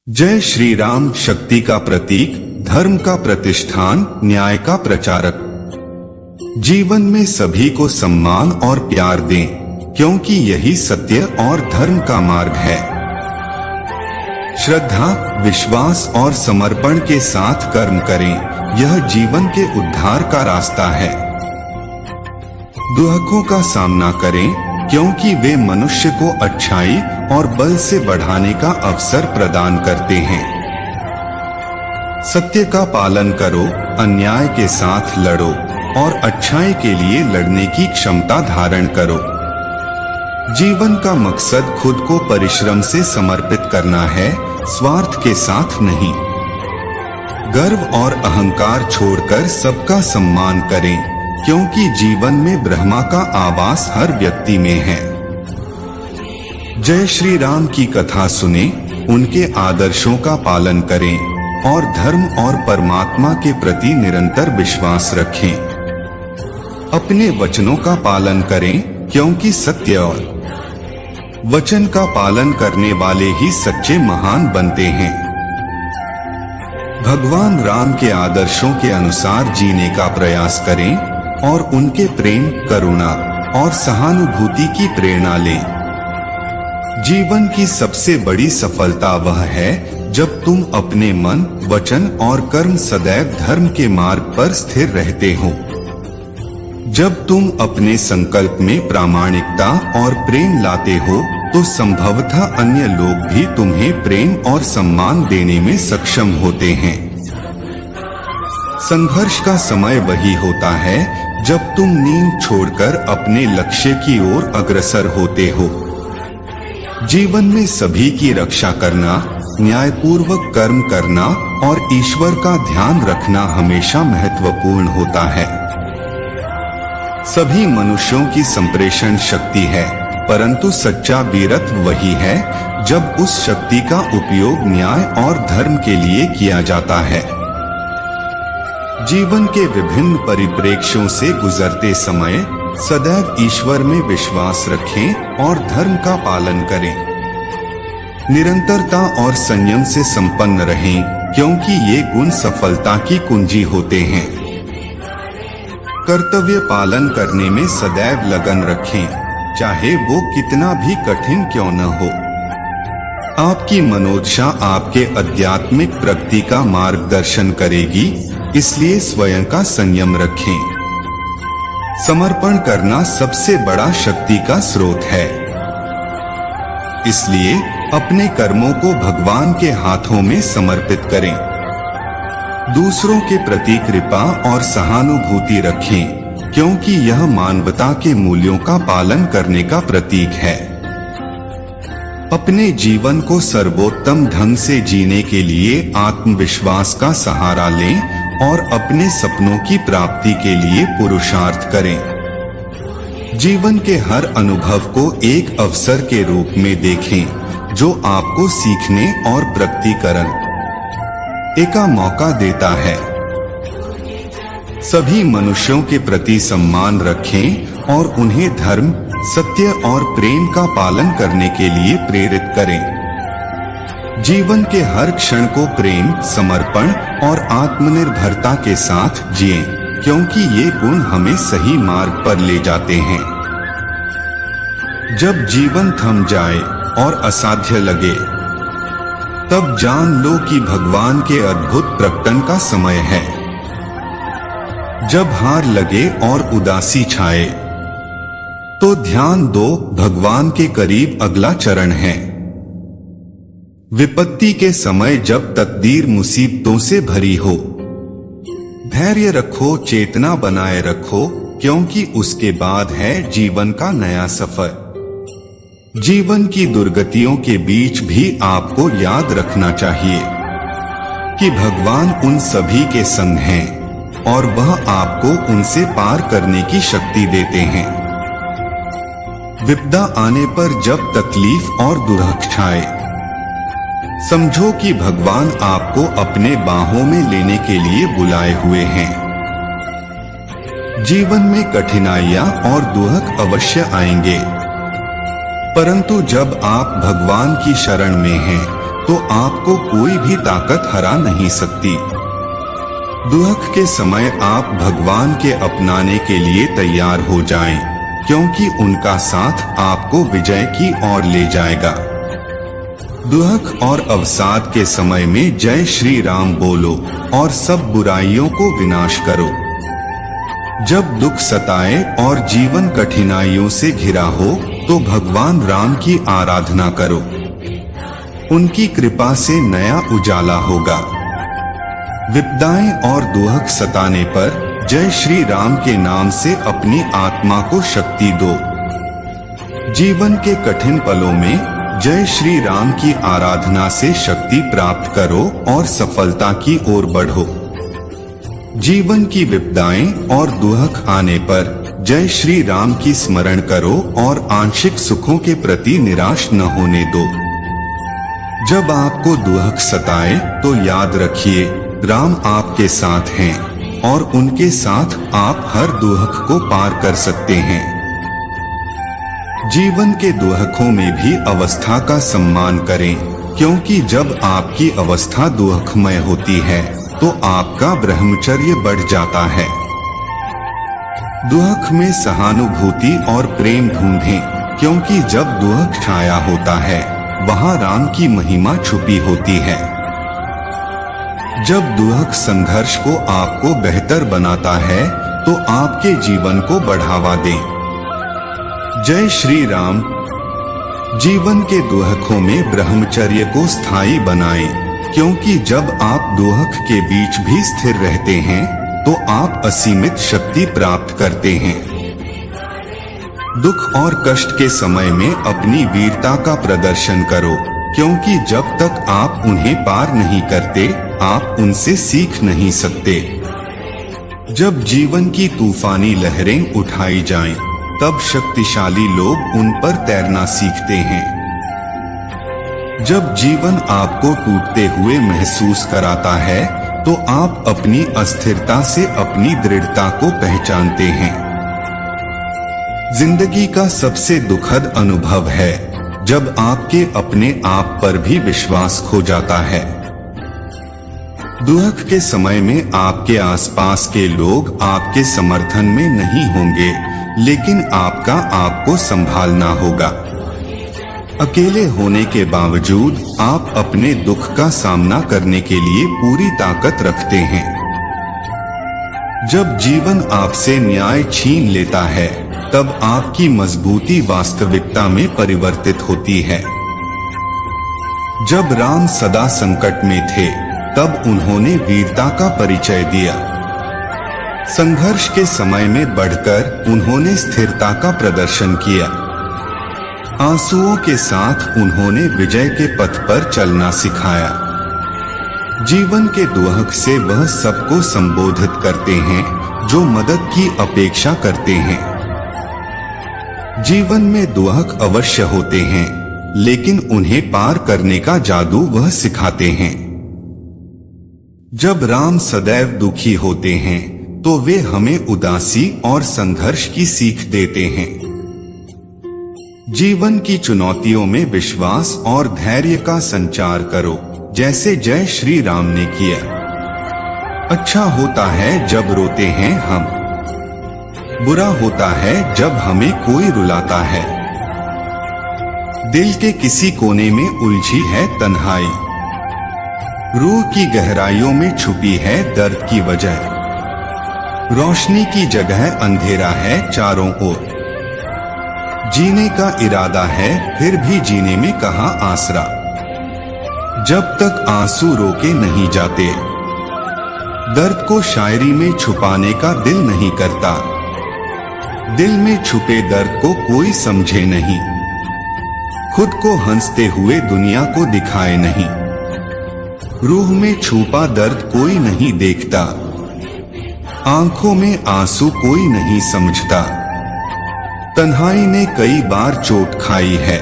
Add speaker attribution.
Speaker 1: जय श्री राम। शक्ति का प्रतीक, धर्म का प्रतिष्ठान, न्याय का प्रचारक। जीवन में सभी को सम्मान और प्यार दें, क्योंकि यही सत्य और धर्म का मार्ग है। श्रद्धा, विश्वास और समर्पण के साथ कर्म करें, यह जीवन के उद्धार का रास्ता है। दुखों का सामना करें, क्योंकि वे मनुष्य को अच्छाई और बल से बढ़ाने का अवसर प्रदान करते हैं। सत्य का पालन करो, अन्याय के साथ लड़ो और अच्छाई के लिए लड़ने की क्षमता धारण करो। जीवन का मकसद खुद को परिश्रम से समर्पित करना है, स्वार्थ के साथ नहीं। गर्व और अहंकार छोड़कर सबका सम्मान करें, क्योंकि जीवन में ब्रह्मा का आवास हर व्यक्ति में है। जय श्री राम की कथा सुने, उनके आदर्शों का पालन करें और धर्म और परमात्मा के प्रति निरंतर विश्वास रखें। अपने वचनों का पालन करें, क्योंकि सत्य और वचन का पालन करने वाले ही सच्चे महान बनते हैं। भगवान राम के आदर्शों के अनुसार जीने का प्रयास करें और उनके प्रेम, करुणा और सहानुभूति की प्रेरणा लें। जीवन की सबसे बड़ी सफलता वह है जब तुम अपने मन, वचन और कर्म सदैव धर्म के मार्ग पर स्थिर रहते हो। जब तुम अपने संकल्प में प्रामाणिकता और प्रेम लाते हो, तो संभवतः अन्य लोग भी तुम्हें प्रेम और सम्मान देने में सक्षम होते हैं। संघर्ष का समय वही होता है जब तुम नींद छोड़कर अपने लक्ष्य की ओर अग्रसर होते हो। जीवन में सभी की रक्षा करना, न्यायपूर्वक कर्म करना और ईश्वर का ध्यान रखना हमेशा महत्वपूर्ण होता है। सभी मनुष्यों की संप्रेषण शक्ति है, परंतु सच्चा वीरत्व वही है जब उस शक्ति का उपयोग न्याय और धर्म के लिए किया जाता है। जीवन के विभिन्न परिप्रेक्ष्यों से गुजरते समय सदैव ईश्वर में विश्वास रखें और धर्म का पालन करें। निरंतरता और संयम से संपन्न रहें, क्योंकि ये गुण सफलता की कुंजी होते हैं। कर्तव्य पालन करने में सदैव लगन रखें, चाहे वो कितना भी कठिन क्यों न हो। आपकी मनोदशा आपके आध्यात्मिक प्रगति का मार्गदर्शन करेगी, इसलिए स्वयं का संयम रखें। समर्पण करना सबसे बड़ा शक्ति का स्रोत है, इसलिए अपने कर्मों को भगवान के हाथों में समर्पित करें। दूसरों के प्रति कृपा और सहानुभूति रखें, क्योंकि यह मानवता के मूल्यों का पालन करने का प्रतीक है। अपने जीवन को सर्वोत्तम ढंग से जीने के लिए आत्मविश्वास का सहारा लें और अपने सपनों की प्राप्ति के लिए पुरुषार्थ करें। जीवन के हर अनुभव को एक अवसर के रूप में देखें, जो आपको सीखने और प्रगति करने का मौका देता है। सभी मनुष्यों के प्रति सम्मान रखें और उन्हें धर्म, सत्य और प्रेम का पालन करने के लिए प्रेरित करें। जीवन के हर क्षण को प्रेम, समर्पण और आत्मनिर्भरता के साथ जिएं, क्योंकि ये गुण हमें सही मार्ग पर ले जाते हैं। जब जीवन थम जाए और असाध्य लगे, तब जान लो कि भगवान के अद्भुत प्रकटन का समय है। जब हार लगे और उदासी छाए, तो ध्यान दो, भगवान के करीब अगला चरण है। विपत्ति के समय जब तकदीर मुसीबतों से भरी हो, धैर्य रखो, चेतना बनाए रखो, क्योंकि उसके बाद है जीवन का नया सफर। जीवन की दुर्गतियों के बीच भी आपको याद रखना चाहिए कि भगवान उन सभी के संग हैं और वह आपको उनसे पार करने की शक्ति देते हैं। विपदा आने पर जब तकलीफ और दुर्भट छाए, समझो कि भगवान आपको अपने बाहों में लेने के लिए बुलाए हुए हैं। जीवन में कठिनाइयां और दुख अवश्य आएंगे, परंतु जब आप भगवान की शरण में हैं, तो आपको कोई भी ताकत हरा नहीं सकती। दुख के समय आप भगवान के अपनाने के लिए तैयार हो जाएं, क्योंकि उनका साथ आपको विजय की ओर ले जाएगा। दुख और अवसाद के समय में जय श्री राम बोलो और सब बुराइयों को विनाश करो। जब दुख सताए और जीवन कठिनाइयों से घिरा हो तो भगवान राम की आराधना करो। उनकी कृपा से नया उजाला होगा। विपदाएं और दुख सताने पर जय श्री राम के नाम से अपनी आत्मा को शक्ति दो। जीवन के कठिन पलों में जय श्री राम की आराधना से शक्ति प्राप्त करो और सफलता की ओर बढ़ो। जीवन की विपदाएं और दुख आने पर जय श्री राम की स्मरण करो और आंशिक सुखों के प्रति निराश न होने दो। जब आपको दुख सताए तो याद रखिए, राम आपके साथ हैं और उनके साथ आप हर दुख को पार कर सकते हैं। जीवन के दुखों में भी अवस्था का सम्मान करें, क्योंकि जब आपकी अवस्था दुखमय होती है तो आपका ब्रह्मचर्य बढ़ जाता है। दुख में सहानुभूति और प्रेम ढूंढें, क्योंकि जब दुख छाया होता है वहां राम की महिमा छुपी होती है। जब दुख संघर्ष को आपको बेहतर बनाता है तो आपके जीवन को बढ़ावा दें। जय श्री राम। जीवन के दुखों में ब्रह्मचर्य को स्थायी बनाएं, क्योंकि जब आप दुख के बीच भी स्थिर रहते हैं तो आप असीमित शक्ति प्राप्त करते हैं। दुख और कष्ट के समय में अपनी वीरता का प्रदर्शन करो, क्योंकि जब तक आप उन्हें पार नहीं करते आप उनसे सीख नहीं सकते। जब जीवन की तूफानी लहरें उठाई जाएं, तब शक्तिशाली लोग उन पर तैरना सीखते हैं। जब जीवन आपको टूटते हुए महसूस कराता है तो आप अपनी अस्थिरता से अपनी दृढ़ता को पहचानते हैं। जिंदगी का सबसे दुखद अनुभव है जब आपके अपने आप पर भी विश्वास खो जाता है। दुख के समय में आपके आसपास के लोग आपके समर्थन में नहीं होंगे, लेकिन आपको संभालना होगा। अकेले होने के बावजूद आप अपने दुख का सामना करने के लिए पूरी ताकत रखते हैं। जब जीवन आपसे न्याय छीन लेता है तब आपकी मजबूती वास्तविकता में परिवर्तित होती है। जब राम सदा संकट में थे तब उन्होंने वीरता का परिचय दिया। संघर्ष के समय में बढ़कर उन्होंने स्थिरता का प्रदर्शन किया। आंसुओं के साथ उन्होंने विजय के पथ पर चलना सिखाया। जीवन के दुख से वह सबको संबोधित करते हैं जो मदद की अपेक्षा करते हैं। जीवन में दुख अवश्य होते हैं, लेकिन उन्हें पार करने का जादू वह सिखाते हैं। जब राम सदैव दुखी होते हैं तो वे हमें उदासी और संघर्ष की सीख देते हैं। जीवन की चुनौतियों में विश्वास और धैर्य का संचार करो, जैसे जय श्री राम ने किया। अच्छा होता है जब रोते हैं हम, बुरा होता है जब हमें कोई रुलाता है। दिल के किसी कोने में उलझी है तन्हाई, रूह की गहराइयों में छुपी है दर्द की वजह। रोशनी की जगह अंधेरा है चारों ओर। जीने का इरादा है फिर भी जीने में कहाँ आसरा। जब तक आंसू रोके नहीं जाते, दर्द को शायरी में छुपाने का दिल नहीं करता। दिल में छुपे दर्द को कोई समझे नहीं, खुद को हंसते हुए दुनिया को दिखाए नहीं। रूह में छुपा दर्द कोई नहीं देखता, आंखों में आंसू कोई नहीं समझता। तन्हाई ने कई बार चोट खाई है,